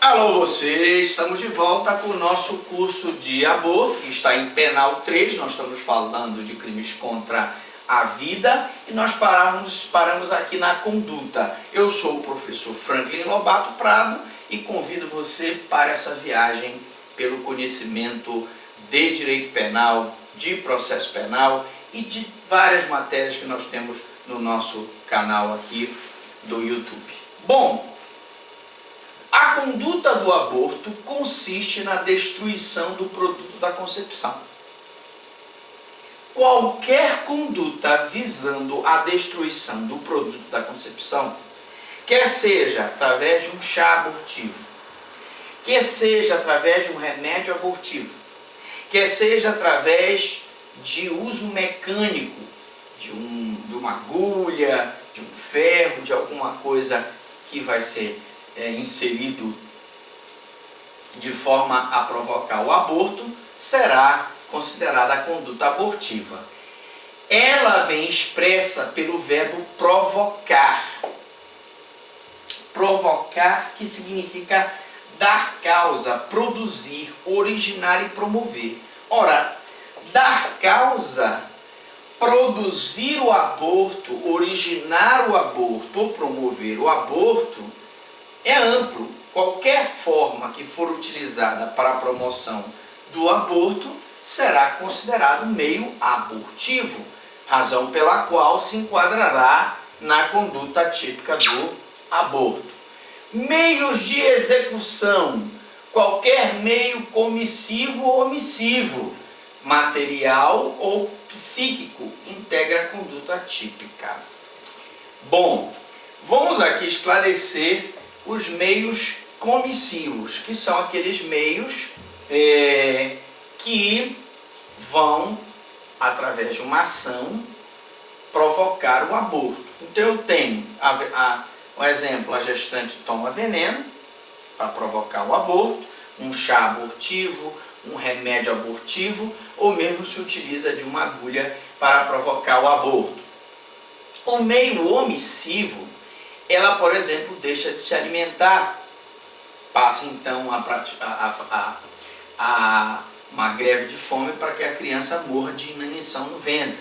Alô você, estamos de volta com o nosso curso de aborto, que está em Penal 3, nós estamos falando de crimes contra a vida e nós paramos aqui na conduta. Eu sou o professor Franklin Lobato Prado e convido você para essa viagem pelo conhecimento de direito penal, de processo penal e de várias matérias que nós temos no nosso canal aqui do YouTube. Bom, a conduta do aborto consiste na destruição do produto da concepção. Qualquer conduta visando a destruição do produto da concepção, quer seja através de um chá abortivo, quer seja através de um remédio abortivo, quer seja através de uso mecânico de uma agulha, de um ferro, de alguma coisa que vai ser inserido de forma a provocar o aborto, será considerada a conduta abortiva. Ela vem expressa pelo verbo provocar. Provocar, que significa dar causa, produzir, originar e promover. Ora, dar causa, produzir o aborto, originar o aborto ou promover o aborto é amplo. Qualquer forma que for utilizada para a promoção do aborto será considerado meio abortivo, razão pela qual se enquadrará na conduta típica do aborto. Meios de execução: qualquer meio comissivo ou omissivo, material ou psíquico, integra a conduta típica. Bom, vamos aqui esclarecer os meios comissivos, que são aqueles meios que vão, através de uma ação, provocar o aborto. Então eu tenho, um exemplo, a gestante toma veneno para provocar o aborto, um chá abortivo, um remédio abortivo, ou mesmo se utiliza de uma agulha para provocar o aborto. O meio omissivo, ela, por exemplo, deixa de se alimentar, passa então a uma greve de fome para que a criança morra de inanição no ventre.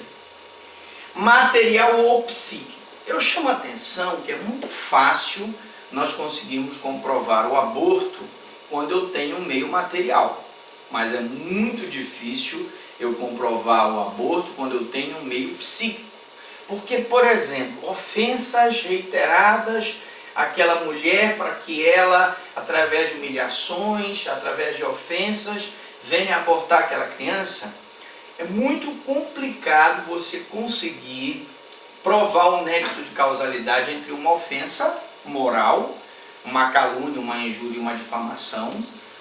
Material ou psíquico. Eu chamo a atenção que é muito fácil nós conseguirmos comprovar o aborto quando eu tenho um meio material, mas é muito difícil eu comprovar o aborto quando eu tenho um meio psíquico. Porque, por exemplo, ofensas reiteradas àquela mulher para que ela, através de humilhações, através de ofensas, venha abortar aquela criança, é muito complicado você conseguir provar um nexo de causalidade entre uma ofensa moral, uma calúnia, uma injúria e uma difamação,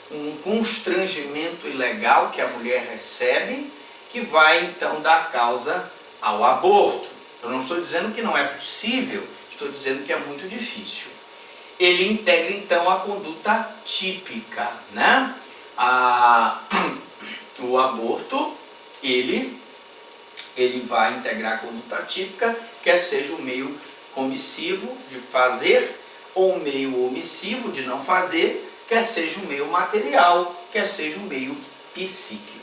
um constrangimento ilegal que a mulher recebe, que vai então dar causa ao aborto. Eu não estou dizendo que não é possível, estou dizendo que é muito difícil. Ele integra então a conduta típica, né? O aborto, ele vai integrar a conduta típica, quer seja o meio comissivo de fazer, ou o meio omissivo de não fazer, quer seja o meio material, quer seja o meio psíquico.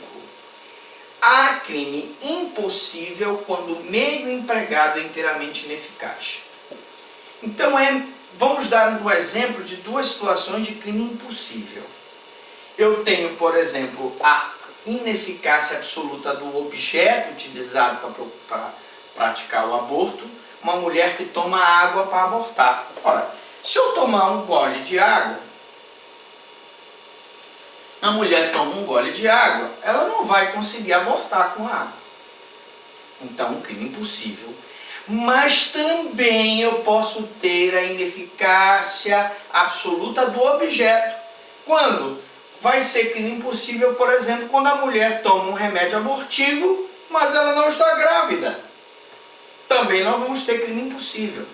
Há crime impossível quando o meio empregado é inteiramente ineficaz. Então, vamos dar um exemplo de duas situações de crime impossível. Eu tenho, por exemplo, a ineficácia absoluta do objeto utilizado para praticar o aborto, uma mulher que toma água para abortar. Ora, se eu tomar um gole de água, a mulher toma um gole de água, ela não vai conseguir abortar com a água. Então, um crime impossível. Mas também eu posso ter a ineficácia absoluta do objeto. Quando? Vai ser crime impossível, por exemplo, quando a mulher toma um remédio abortivo, mas ela não está grávida. Também nós vamos ter crime impossível.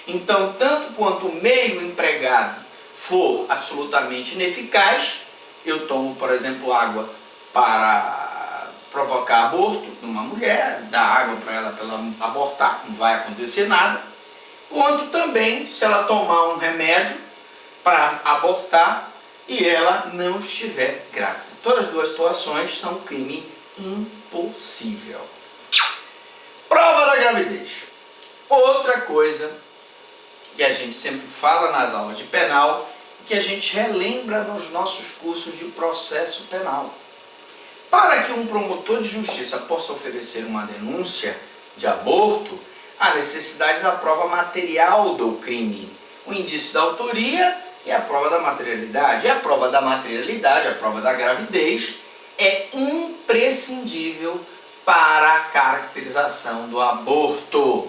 Então, tanto quanto o meio empregado for absolutamente ineficaz, eu tomo, por exemplo, água para provocar aborto numa mulher, dar água para ela abortar, não vai acontecer nada. Quanto também, se ela tomar um remédio para abortar, e ela não estiver grávida. Todas as duas situações são crime impossível. Prova da gravidez. Outra coisa que a gente sempre fala nas aulas de penal, que a gente relembra nos nossos cursos de processo penal. Para que um promotor de justiça possa oferecer uma denúncia de aborto, há necessidade da prova material do crime, o indício da autoria e a prova da materialidade. E a prova da materialidade, a prova da gravidez, é imprescindível para a caracterização do aborto,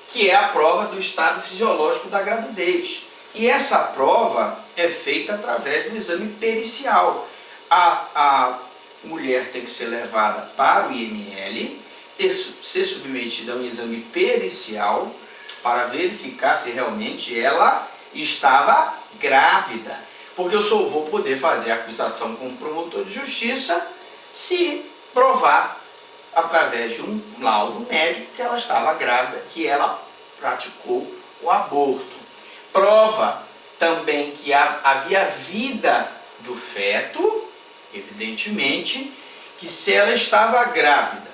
que é a prova do estado fisiológico da gravidez. E essa prova é feita através do exame pericial. A mulher tem que ser levada para o IML, ser submetida a um exame pericial para verificar se realmente ela estava grávida. Porque eu só vou poder fazer a acusação como promotor de justiça se provar através de um laudo médico que ela estava grávida, que ela praticou o aborto. Prova também que havia vida do feto, evidentemente, que se ela estava grávida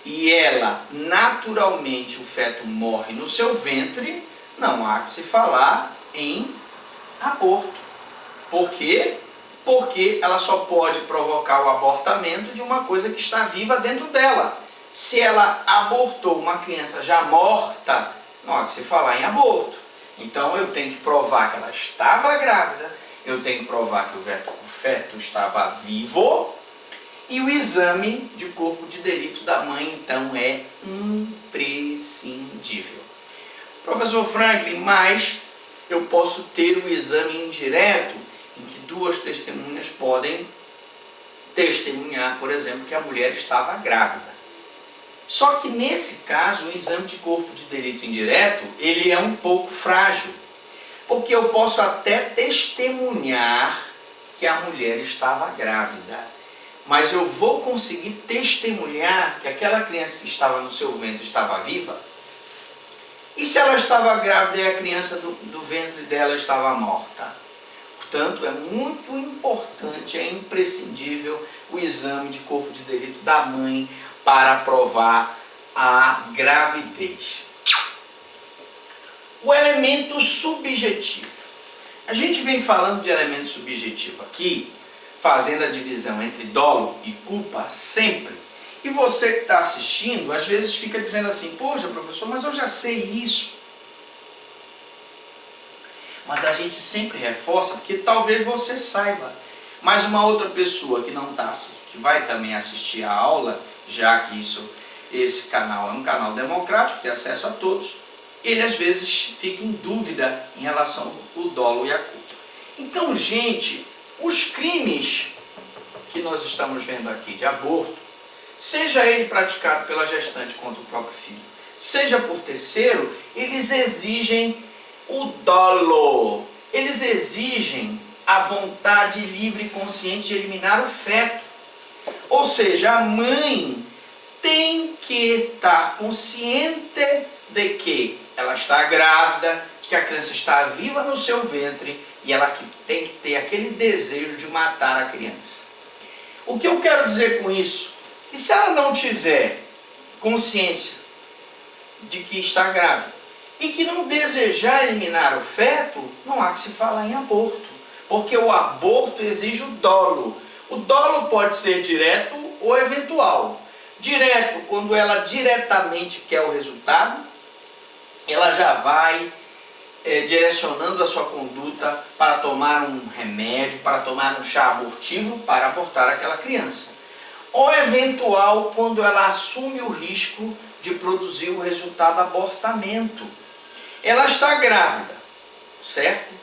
e ela, naturalmente, o feto morre no seu ventre, não há que se falar em aborto. Por quê? Porque ela só pode provocar o abortamento de uma coisa que está viva dentro dela. Se ela abortou uma criança já morta, não há que se falar em aborto. Então eu tenho que provar que ela estava grávida, eu tenho que provar que o feto estava vivo, e o exame de corpo de delito da mãe, então, é imprescindível. Professor Franklin, mas eu posso ter o exame indireto, em que duas testemunhas podem testemunhar, por exemplo, que a mulher estava grávida. Só que nesse caso, o exame de corpo de delito indireto, ele é um pouco frágil, porque eu posso até testemunhar que a mulher estava grávida, mas eu vou conseguir testemunhar que aquela criança que estava no seu ventre estava viva? E se ela estava grávida e a criança do ventre dela estava morta? Portanto, é muito importante, é imprescindível o exame de corpo de delito da mãe para provar a gravidez. O elemento subjetivo. A gente vem falando de elemento subjetivo aqui, fazendo a divisão entre dolo e culpa sempre. E você que está assistindo, às vezes fica dizendo assim, poxa, professor, mas eu já sei isso. Mas a gente sempre reforça, porque talvez você saiba. Mas uma outra pessoa que não está, que vai também assistir a aula, já que esse canal é um canal democrático, tem acesso a todos, ele às vezes fica em dúvida em relação ao dolo e à culpa. Então, gente, os crimes que nós estamos vendo aqui de aborto, seja ele praticado pela gestante contra o próprio filho, seja por terceiro, eles exigem o dolo. Eles exigem a vontade livre e consciente de eliminar o feto. Ou seja, a mãe tem que estar consciente de que ela está grávida, de que a criança está viva no seu ventre e ela tem que ter aquele desejo de matar a criança. O que eu quero dizer com isso? E se ela não tiver consciência de que está grávida e que não desejar eliminar o feto, não há que se falar em aborto, porque o aborto exige o dolo. O dolo pode ser direto ou eventual. Direto, quando ela diretamente quer o resultado, ela já vai direcionando a sua conduta para tomar um remédio, para tomar um chá abortivo, para abortar aquela criança. Ou eventual, quando ela assume o risco de produzir o resultado abortamento. Ela está grávida, certo?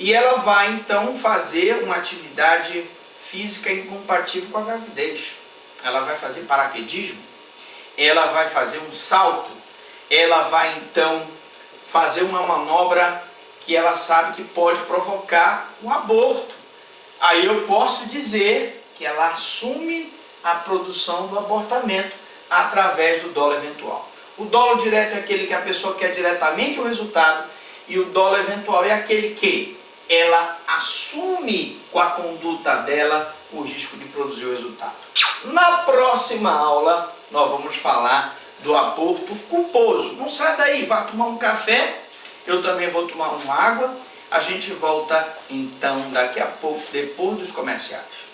E ela vai então fazer uma atividade física incompatível com a gravidez. Ela vai fazer paraquedismo, ela vai fazer um salto, ela vai então fazer uma manobra que ela sabe que pode provocar um aborto. Aí eu posso dizer que ela assume a produção do abortamento através do dolo eventual. O dolo direto é aquele que a pessoa quer diretamente o resultado, e o dolo eventual é aquele que ela assume com a conduta dela, o risco de produzir o resultado. Na próxima aula, nós vamos falar do aborto culposo. Não sai daí, vá tomar um café, eu também vou tomar uma água. A gente volta então daqui a pouco, depois dos comerciais.